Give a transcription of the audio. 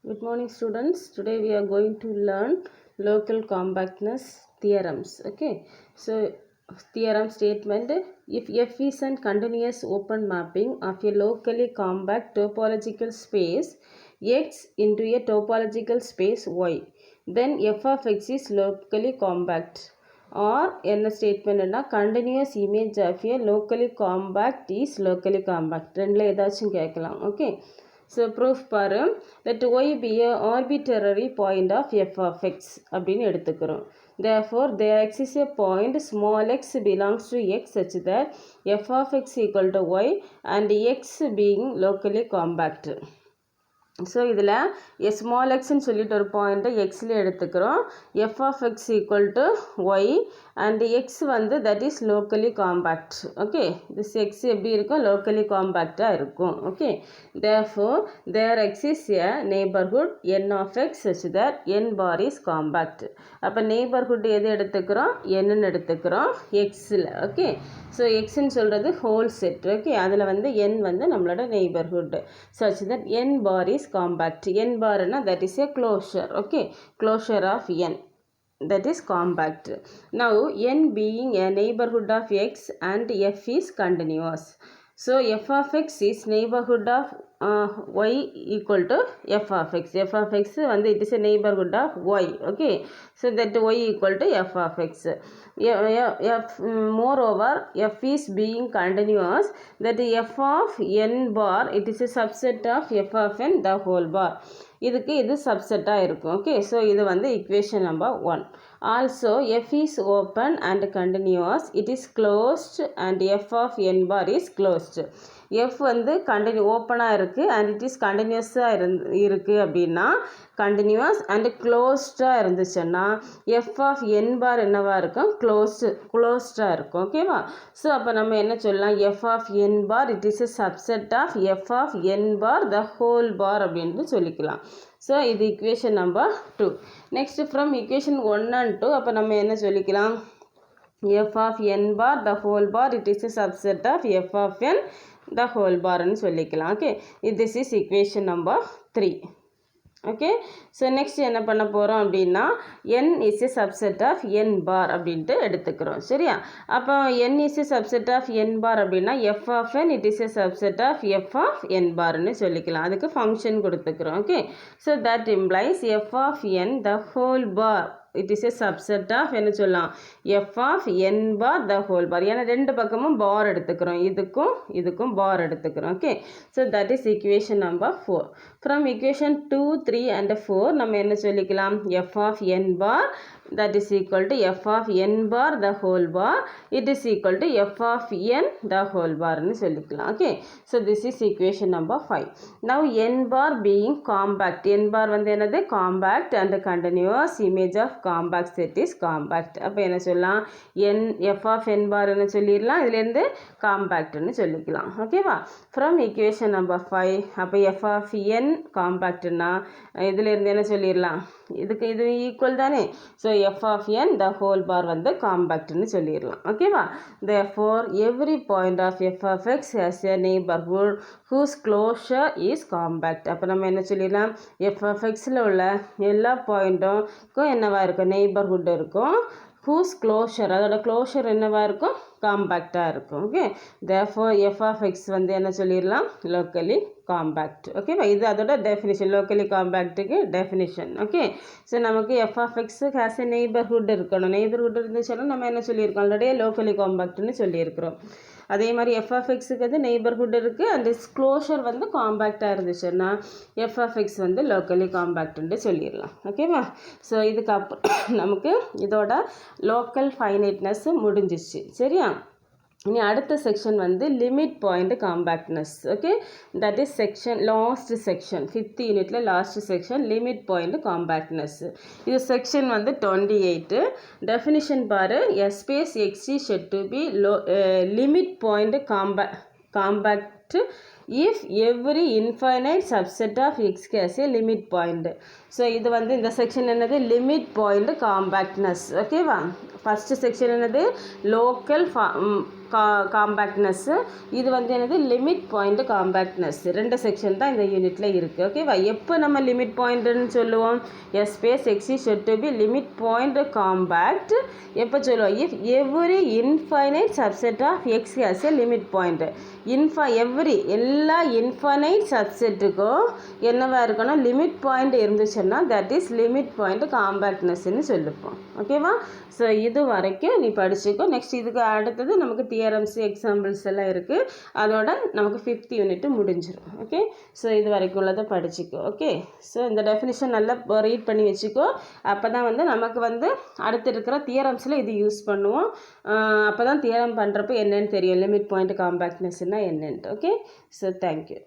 Good morning students. Today we are going to learn local compactness theorems. Okay. So theorem statement, if F is a continuous open mapping of a locally compact topological space X into a topological space Y, then F of X is locally compact. Or என்ன ஸ்டேட்மெண்ட்னா continuous image of a locally compact is locally compact. ரெண்டில் ஏதாச்சும் கேட்கலாம். Okay. So proof பாரு, let y be a arbitrary point of f of x அப்படின்னு எடுத்துக்கிறோம். Therefore, there exists a point small x belongs to x such that f of x equal to y and x being locally compact. So இதில் small எக்ஸ்ன்னு சொல்லிட்டு ஒரு பாயிண்ட்டை எக்ஸில் எடுத்துக்கிறோம். F of x equal to y and x வந்து that is locally compact. Okay, this x எப்படி இருக்கும்? லோக்கலி காம்பேக்டாக இருக்கும். Okay, therefore there exists a neighbourhood N of x such that N bar is compact. அப்போ neighbourhood எது எடுத்துக்கிறோம்? என்னன்னு எடுத்துக்கிறோம் எக்ஸில். ஓகே, ஸோ எக்ஸ்ன்னு சொல்கிறது ஹோல் செட். ஓகே, அதில் வந்து என் வந்து நம்மளோட neighbourhood such that N bar is compact. N bar na, that is a closure. Okay, closure of n, that is compact. Now n being a neighborhood of x and f is continuous. So f of x is neighborhood of y equal to f of x. F of x வந்து it is a neighborhood of y. Okay, so that y equal to f of x. Moreover, f is being continuous, that f of n bar it is a subset of f of n the whole bar. இதுக்கு இது சப்செட்டாக இருக்கும். Okay, so இது வந்து equation number 1. Also F is open and continuous, it is closed and F of N bar is closed. F வந்து ஓப்பனாக இருக்குது and it is கண்டினியூஸாக இருக்குது அப்படின்னா, கண்டினியூஸ் அண்ட் க்ளோஸ்டாக இருந்துச்சுன்னா எஃப் ஆஃப் என் பார் என்னவாக இருக்கும்? க்ளோஸ்டாக இருக்கும். ஓகேவா? ஸோ அப்போ நம்ம என்ன சொல்லலாம்? F of N bar it is a subset of f of N bar the whole bar அப்படின்ட்டு சொல்லிக்கலாம். ஸோ இது equation number 2. Next from equation 1 and 2 அப்போ நம்ம என்ன சொல்லிக்கலாம்? F of N bar the whole bar it is a subset of f of N the whole பார்னு சொல்லிக்கலாம். Okay, this is equation number 3. Okay, so next என்ன பண்ண போகிறோம் அப்படின்னா, n is a subset of n bar அப்படின்ட்டு எடுத்துக்கிறோம். சரியா? அப்போ n is a subset of n bar அப்படின்னா f of n it is a subset of f of n பார்னு சொல்லிக்கலாம். அதுக்கு ஃபங்க்ஷன் கொடுத்துக்கிறோம். Okay, so that implies f of n the whole bar it is a subset of என்ன சொல்லலாம்? F of N bar the whole bar. ஏன்னா ரெண்டு பக்கமும் bar எடுத்துக்கிறோம், இதுக்கும் பார் எடுத்துக்கிறோம். Okay, so that is equation number 4. From equation 2, 3 and 4 நம்ம என்ன சொல்லிக்கலாம்? F of N bar that is equal to f of n bar the whole bar, it is equal to f of n the whole bar னு சொல்லிக்கலாம். Okay, so this is equation number 5. Now n bar being compact, n bar வந்து என்னது? Compact and continuous image of compact set is compact. அப்போ என்ன சொல்லலாம்? f of n bar னு சொல்லிடலாம், இதுலேருந்து compact னு சொல்லிக்கலாம். ஓகேவா? from equation number 5 அப்போ f of n compactனா இதுலேருந்து என்ன சொல்லிடலாம்? இதுக்கு இது ஈக்குவல் தானே. So f of N the whole bar வந்து காம்பேக்ட்னு சொல்லிடலாம். ஓகேவா? therefore every point of f of x has a neighborhood whose closure is compact. அப்போ நம்ம என்ன சொல்லிடலாம்? f of xல உள்ள எல்லா பாயிண்ட்டுக்கும் என்னவாக இருக்கும்? நெய்பர்ஹுட் இருக்கும். whose closure அதோட க்ளோஷர் என்னவாக இருக்கும்? காம்பேக்டாக இருக்கும். Okay, therefore f of x வந்து என்ன சொல்லிடலாம்? locally compact. ஓகேவா? இது அதோட டெஃபினிஷன், லோக்கலி காம்பேக்ட்டுக்கு டெஃபினிஷன். ஓகே, ஸோ நமக்கு f of x has a neighbourhood இருக்கணும். நெய்பர்ஹுட் இருந்துச்சுன்னா நம்ம என்ன சொல்லியிருக்கோம்? ஆல்ரெடி லோக்கலி காம்பேக்ட்னு சொல்லியிருக்கிறோம். அதே மாதிரி எஃப் ஆஃப் எக்ஸுக்கு வந்து நெய்பர்ஹுட் இருக்குது அண்ட் க்ளோஷர் வந்து காம்பேக்டாக இருந்துச்சுன்னா எஃப் ஆஃப் எக்ஸ் வந்து லோக்கலி காம்பேக்ட்னு சொல்லிடலாம். ஓகேவா? ஸோ இதுக்கப்புறம் நமக்கு இதோட லோக்கல் ஃபைனைட்னஸ் முடிஞ்சிச்சு. சரியா? இனி அடுத்த செக்ஷன் வந்து limit point compactness. Okay, that is section last section 5th யூனிட்ல last section limit point compactness. இது செக்ஷன் வந்து 28. டெஃபினிஷன் பாரு, a space X is said to be limit point compact if every infinite subset of x has a limit point. So இது வந்து இந்த section என்னது? Limit point compactness. ஓகேவா? First section என்னது? Local காம்பேக்ட்னஸ்ஸு, இது வந்து என்னது லிமிட் பாயிண்ட் காம்பேக்ட்னஸ். 2 செக்ஷன் தான் இந்த யூனிட்டில் இருக்குது. ஓகேவா? எப்போ நம்ம லிமிட் பாயிண்ட்டுன்னு சொல்லுவோம்? A space X is said to be limit point compact. எப்போ சொல்லுவோம்? If every infinite subset of X has a limit point. எல்லா இன்ஃபைனைட் சப்செட்டுக்கும் என்னவா இருக்கணும்? லிமிட் பாயிண்ட் இருந்துச்சுன்னா தட் இஸ் லிமிட் பாயிண்ட் காம்பேக்ட்னஸ்ன்னு சொல்லிப்போம். ஓகேவா? ஸோ இது வரைக்கும் நீ படிச்சுக்கோ. நெக்ஸ்ட் இதுக்கு அடுத்தது நமக்கு தியரம்ஸ் எக்ஸாம்பிள்ஸ் எல்லாம் இருக்குது. அதோட நமக்கு 5th யூனிட் முடிஞ்சிடும். ஓகே, ஸோ இது வரைக்கும் உள்ளதை படிச்சுக்கோ. ஓகே, ஸோ இந்த டெஃபினிஷன் நல்லா ரீட் பண்ணி வச்சுக்கோ. அப்போ தான் வந்து நமக்கு வந்து அடுத்து இருக்கிற தியரம்ஸில் இது யூஸ் பண்ணுவோம். அப்போ தான் தியரம் பண்ணுறப்போ என்னென்னு தெரியும், லிமிட் பாயிண்ட் காம்பேக்ட்னஸ்னால் என்னென்ட்டு. Okay, so thank you.